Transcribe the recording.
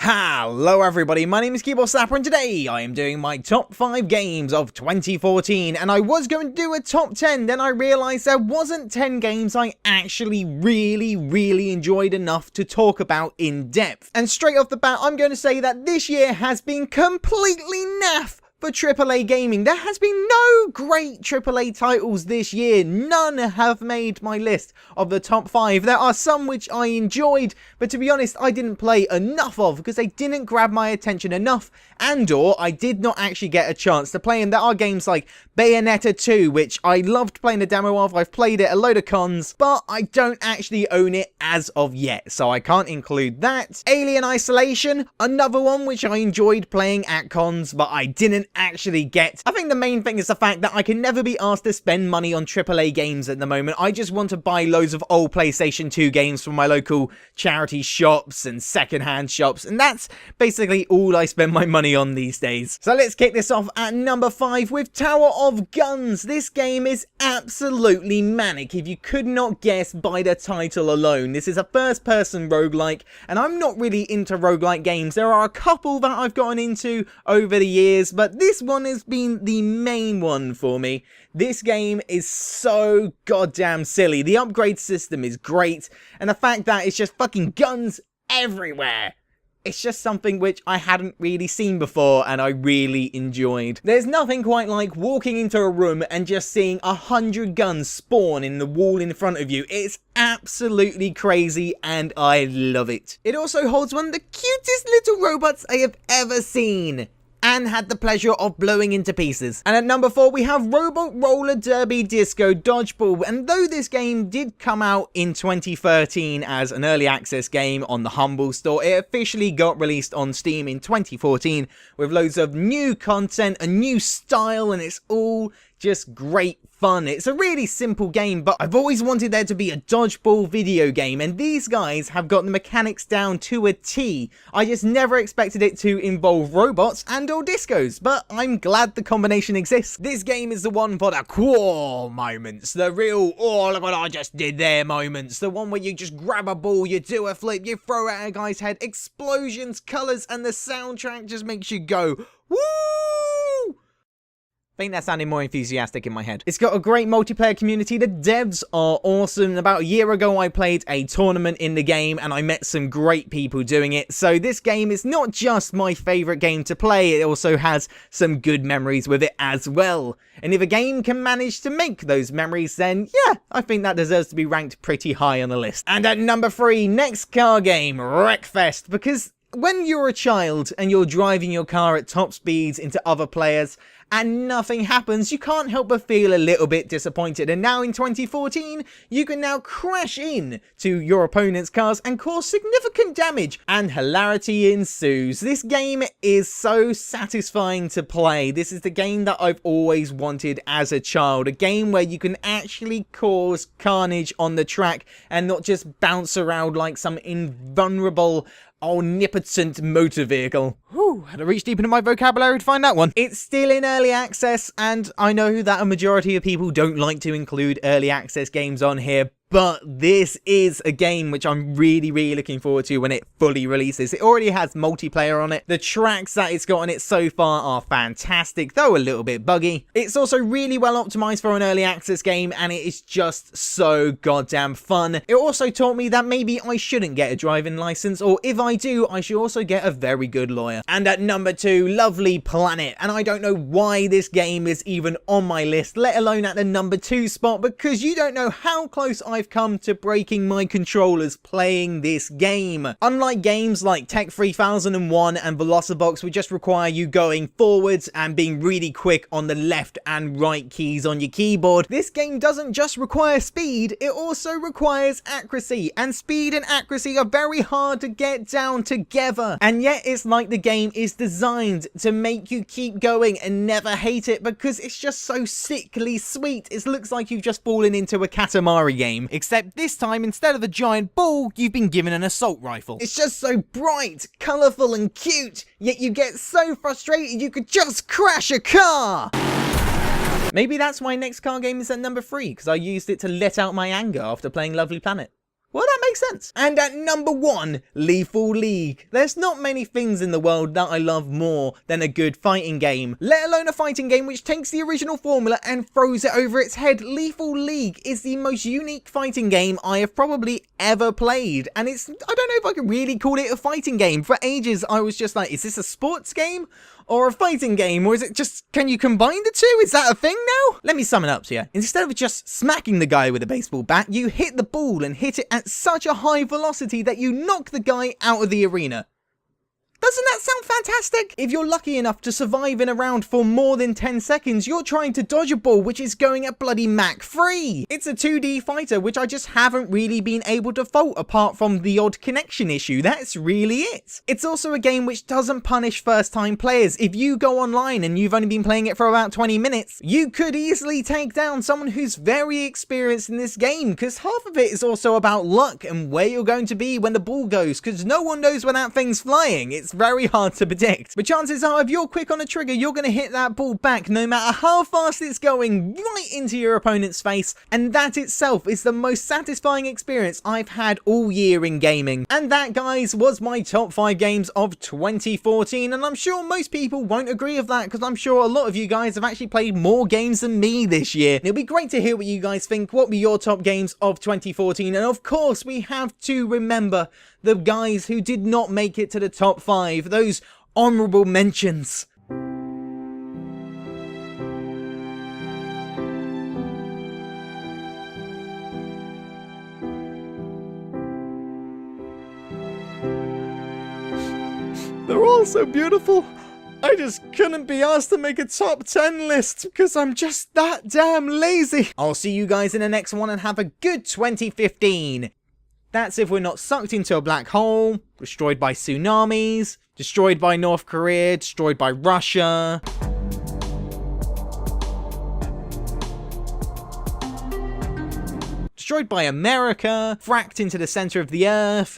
Hello everybody, my name is Keyboard Slapper and today I am doing my top 5 games of 2014 and I was going to do a top 10, then I realised there wasn't 10 games I actually really enjoyed enough to talk about in depth. And straight off the bat I'm going to say that this year has been completely naff for AAA gaming. There has been no great AAA titles this year. None have made my list of the top 5. There are some which I enjoyed, but to be honest, I didn't play enough of because they didn't grab my attention enough, and/or I did not actually get a chance to play. And there are games like Bayonetta 2, which I loved playing the demo of. I've played it a load of cons, but I don't actually own it as of yet, so I can't include that. Alien Isolation, another one which I enjoyed playing at cons, but I didn't actually get. I think the main thing is the fact that I can never be asked to spend money on AAA games at the moment. I just want to buy loads of old PlayStation 2 games from my local charity shops and secondhand shops, and that's basically all I spend my money on these days. So let's kick this off at number 5 with Tower of Guns. This game is absolutely manic if you could not guess by the title alone. This is a first-person roguelike, and I'm not really into roguelike games. There are a couple that I've gotten into over the years, but this one has been the main one for me. This game is so goddamn silly. The upgrade system is great, and the fact that it's just fucking guns everywhere. It's just something which I hadn't really seen before and I really enjoyed. There's nothing quite like walking into a room and just seeing 100 guns spawn in the wall in front of you. It's absolutely crazy and I love it. It also holds one of the cutest little robots I have ever seen and had the pleasure of blowing into pieces. And at number 4 we have Robot Roller Derby Disco Dodgeball, and though this game did come out in 2013 as an early access game on the Humble store, it officially got released on Steam in 2014 with loads of new content, a new style, and it's all just great fun. It's a really simple game, but I've always wanted there to be a dodgeball video game, and these guys have got the mechanics down to a T. I just never expected it to involve robots and or discos, but I'm glad the combination exists. This game is the one for the cool moments, the real, oh look what I just did there moments, the one where you just grab a ball, you do a flip, you throw it at a guy's head, explosions, colours, and the soundtrack just makes you go, woo! I think that sounded more enthusiastic in my head. It's got a great multiplayer community. The devs are awesome. About a year ago, I played a tournament in the game and I met some great people doing it. So this game is not just my favorite game to play, it also has some good memories with it as well. And if a game can manage to make those memories, then yeah, I think that deserves to be ranked pretty high on the list. And at number 3, next car game, Wreckfest, because when you're a child and you're driving your car at top speeds into other players and nothing happens, you can't help but feel a little bit disappointed. And now in 2014, you can now crash in to your opponent's cars and cause significant damage, and hilarity ensues. This game is so satisfying to play. This is the game that I've always wanted as a child. A game where you can actually cause carnage on the track and not just bounce around like some invulnerable omnipotent motor vehicle. Whew, had to reach deep into my vocabulary to find that one. It's still in early access, and I know that a majority of people don't like to include early access games on here, but this is a game which I'm really looking forward to when it fully releases. It already has multiplayer on it. The tracks that it's got on it so far are fantastic, though a little bit buggy. It's also really well optimized for an early access game, and it is just so goddamn fun. It also taught me that maybe I shouldn't get a driving license, or if I do, I should also get a very good lawyer. And at number 2, Lovely Planet. And I don't know why this game is even on my list, let alone at the number 2 spot, because you don't know how close I've come to breaking my controllers playing this game. Unlike games like Tech 3001 and Velocibox, which just require you going forwards and being really quick on the left and right keys on your keyboard, this game doesn't just require speed, it also requires accuracy, and speed and accuracy are very hard to get down together. And yet it's like the game is designed to make you keep going and never hate it, because it's just so sickly sweet. It looks like you've just fallen into a Katamari game, except this time instead of a giant ball, you've been given an assault rifle. It's just so bright, colourful and cute, yet you get so frustrated you could just crash a car! Maybe that's why next car game is at number 3, because I used it to let out my anger after playing Lovely Planet. Well, that makes sense. And at number 1, Lethal League. There's not many things in the world that I love more than a good fighting game, let alone a fighting game which takes the original formula and throws it over its head. Lethal League is the most unique fighting game I have probably ever played, and I don't know if I can really call it a fighting game. For ages, I was just like, is this a sports game? Or a fighting game, or is it just, can you combine the two? Is that a thing now? Let me sum it up to you. Instead of just smacking the guy with a baseball bat, you hit the ball and hit it at such a high velocity that you knock the guy out of the arena. Doesn't that sound fantastic? If you're lucky enough to survive in a round for more than 10 seconds, you're trying to dodge a ball which is going at bloody Mach 3. It's a 2D fighter which I just haven't really been able to fault apart from the odd connection issue. That's really it. It's also a game which doesn't punish first-time players. If you go online and you've only been playing it for about 20 minutes, you could easily take down someone who's very experienced in this game, because half of it is also about luck and where you're going to be when the ball goes, because no one knows when that thing's flying. It's very hard to predict. But chances are, if you're quick on a trigger, you're going to hit that ball back no matter how fast it's going, right into your opponent's face. And that itself is the most satisfying experience I've had all year in gaming. And that, guys, was my top 5 games of 2014. And I'm sure most people won't agree with that, because I'm sure a lot of you guys have actually played more games than me this year. It'll be great to hear what you guys think. What were your top games of 2014? And of course, we have to remember the guys who did not make it to the top 5, those honourable mentions. They're all so beautiful. I just couldn't be asked to make a top 10 list because I'm just that damn lazy. I'll see you guys in the next one and have a good 2015. That's if we're not sucked into a black hole, destroyed by tsunamis, destroyed by North Korea, destroyed by Russia. Destroyed by America, fracked into the center of the earth.